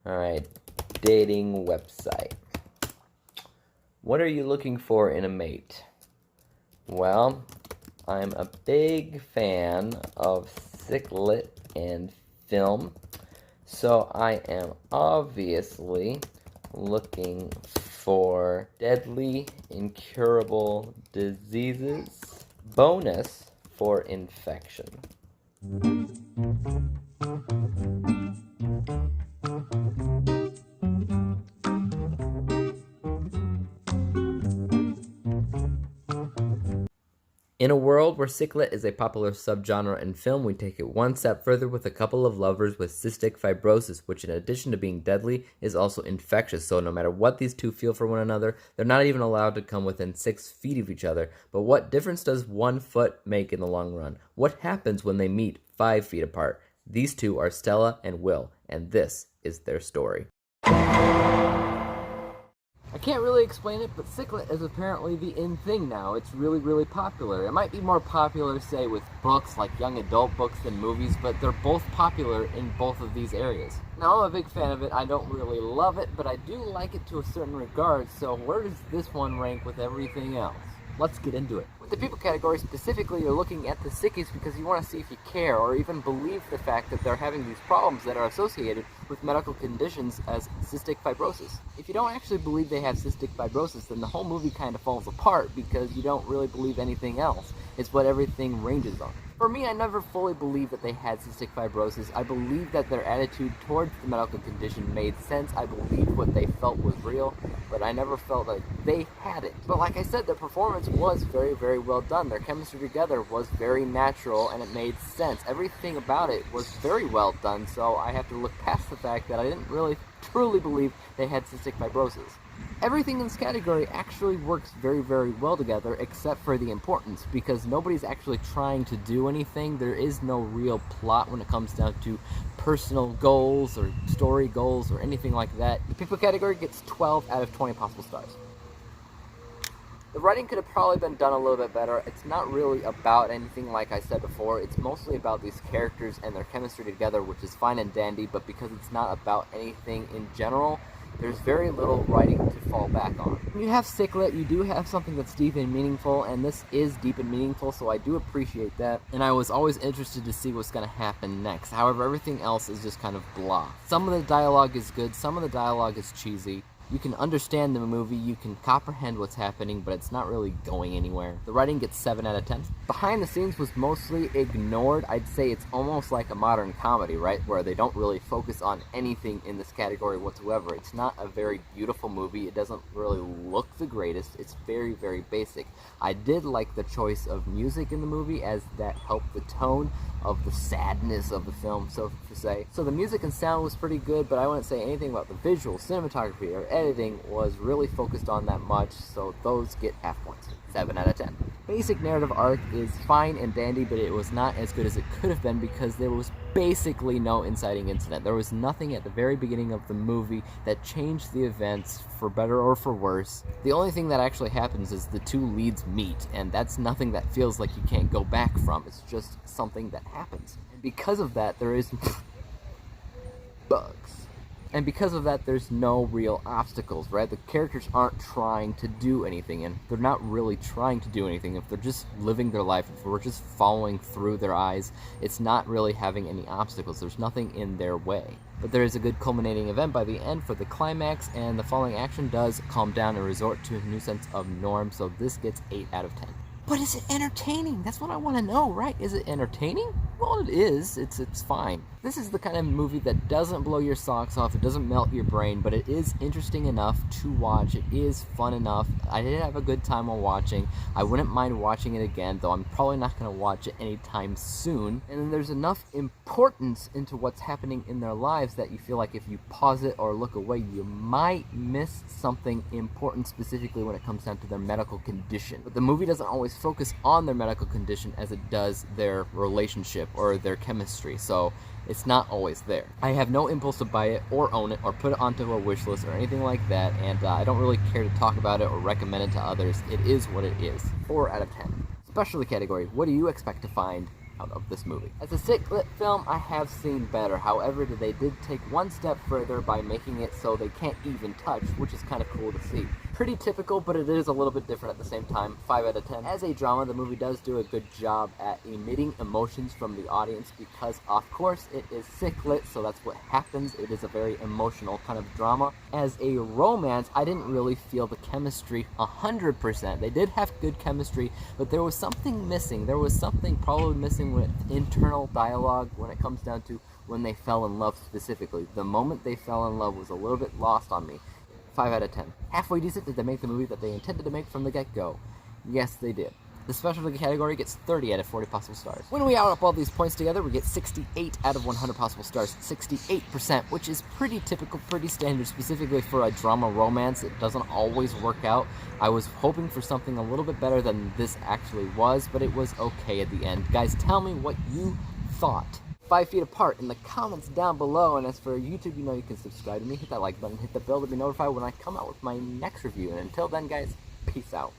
Alright, dating website. What are you looking for in a mate? Well, I'm a big fan of Ciclet and film, so I am obviously looking for deadly, incurable diseases. Bonus for infection. In a world where ciclet is a popular subgenre in film, we take it one step further with a couple of lovers with cystic fibrosis, which in addition to being deadly, is also infectious. So no matter what these two feel for one another, they're not even allowed to come within 6 feet of each other. But what difference does 1 foot make in the long run? What happens when they meet 5 feet apart? These two are Stella and Will, and this is their story. I can't really explain it, but ciclet is apparently the in thing now. It's really, really popular. It might be more popular, say, with books, like young adult books, than movies, but they're both popular in both of these areas. Now, I'm a big fan of it. I don't really love it, but I do like it to a certain regard, so where does this one rank with everything else? Let's get into it. With the people category specifically, you're looking at the sickies because you want to see if you care or even believe the fact that they're having these problems that are associated with medical conditions as cystic fibrosis. If you don't actually believe they have cystic fibrosis, then the whole movie kind of falls apart because you don't really believe anything else. It's what everything ranges on. For me, I never fully believed that they had cystic fibrosis. I believed that their attitude towards the medical condition made sense. I believed what they felt was real, but I never felt like they had it. But like I said, their performance was very, very well done. Their chemistry together was very natural, and it made sense. Everything about it was very well done, so I have to look past the fact that I didn't really truly believe they had cystic fibrosis. Everything in this category actually works very, very well together, except for the importance, because nobody's actually trying to do anything. There is no real plot when it comes down to personal goals or story goals or anything like that. The people category gets 12 out of 20 possible stars. The writing could have probably been done a little bit better. It's not really about anything like I said before. It's mostly about these characters and their chemistry together, which is fine and dandy, but because it's not about anything in general, there's very little writing to fall back on. When you have Ciclet, you do have something that's deep and meaningful, and this is deep and meaningful, so I do appreciate that. And I was always interested to see what's going to happen next. However, everything else is just kind of blah. Some of the dialogue is good, some of the dialogue is cheesy. You can understand the movie, you can comprehend what's happening, but it's not really going anywhere. The writing gets 7 out of 10. Behind the scenes was mostly ignored. I'd say it's almost like a modern comedy, right? Where they don't really focus on anything in this category whatsoever. It's not a very beautiful movie. It doesn't really look the greatest. It's very, very basic. I did like the choice of music in the movie, as that helped the tone of the sadness of the film, so to say. So the music and sound was pretty good, but I wouldn't say anything about the visual, cinematography, or editing was really focused on that much, so those get half points. 7 out of 10. Basic narrative arc is fine and dandy, but it was not as good as it could have been because there was basically no inciting incident. There was nothing at the very beginning of the movie that changed the events for better or for worse. The only thing that actually happens is the two leads meet, and that's nothing that feels like you can't go back from. It's just something that happens. And because of that, there is bugs. And because of that, there's no real obstacles, right? The characters aren't trying to do anything, and they're not really trying to do anything. If they're just living their life, if we're just following through their eyes, it's not really having any obstacles. There's nothing in their way. But there is a good culminating event by the end for the climax, and the following action does calm down and resort to a new sense of norm, so this gets 8 out of 10. But is it entertaining? That's what I want to know, right? Is it entertaining? Well, it is. It's fine. This is the kind of movie that doesn't blow your socks off, it doesn't melt your brain, but it is interesting enough to watch. It is fun enough. I did have a good time while watching. I wouldn't mind watching it again, though I'm probably not going to watch it anytime soon. And then there's enough importance into what's happening in their lives that you feel like if you pause it or look away, you might miss something important, specifically when it comes down to their medical condition. But the movie doesn't always focus on their medical condition as it does their relationship or their chemistry, so it's not always there. I have no impulse to buy it or own it or put it onto a wish list or anything like that, and I don't really care to talk about it or recommend it to others. It is what it is. 4 out of 10. Specialty category. What do you expect to find out of this movie. As a ciclet film, I have seen better. However, they did take one step further by making it so they can't even touch, which is kind of cool to see. Pretty typical, but it is a little bit different at the same time. 5 out of 10. As a drama, the movie does do a good job at emitting emotions from the audience because, of course, it is ciclet, so that's what happens. It is a very emotional kind of drama. As a romance, I didn't really feel the chemistry 100%. They did have good chemistry, but there was something missing. There was something probably missing with internal dialogue when it comes down to when they fell in love specifically. The moment they fell in love was a little bit lost on me. 5 out of 10. Halfway decent. Did they make the movie that they intended to make from the get-go? Yes, they did. The specialty category gets 30 out of 40 possible stars. When we add up all these points together, we get 68 out of 100 possible stars. 68%, which is pretty typical, pretty standard, specifically for a drama romance. It doesn't always work out. I was hoping for something a little bit better than this actually was, but it was okay at the end. Guys, tell me what you thought. 5 feet apart in the comments down below. And as for YouTube, you know you can subscribe to me, hit that like button, hit the bell to be notified when I come out with my next review. And until then, guys, peace out.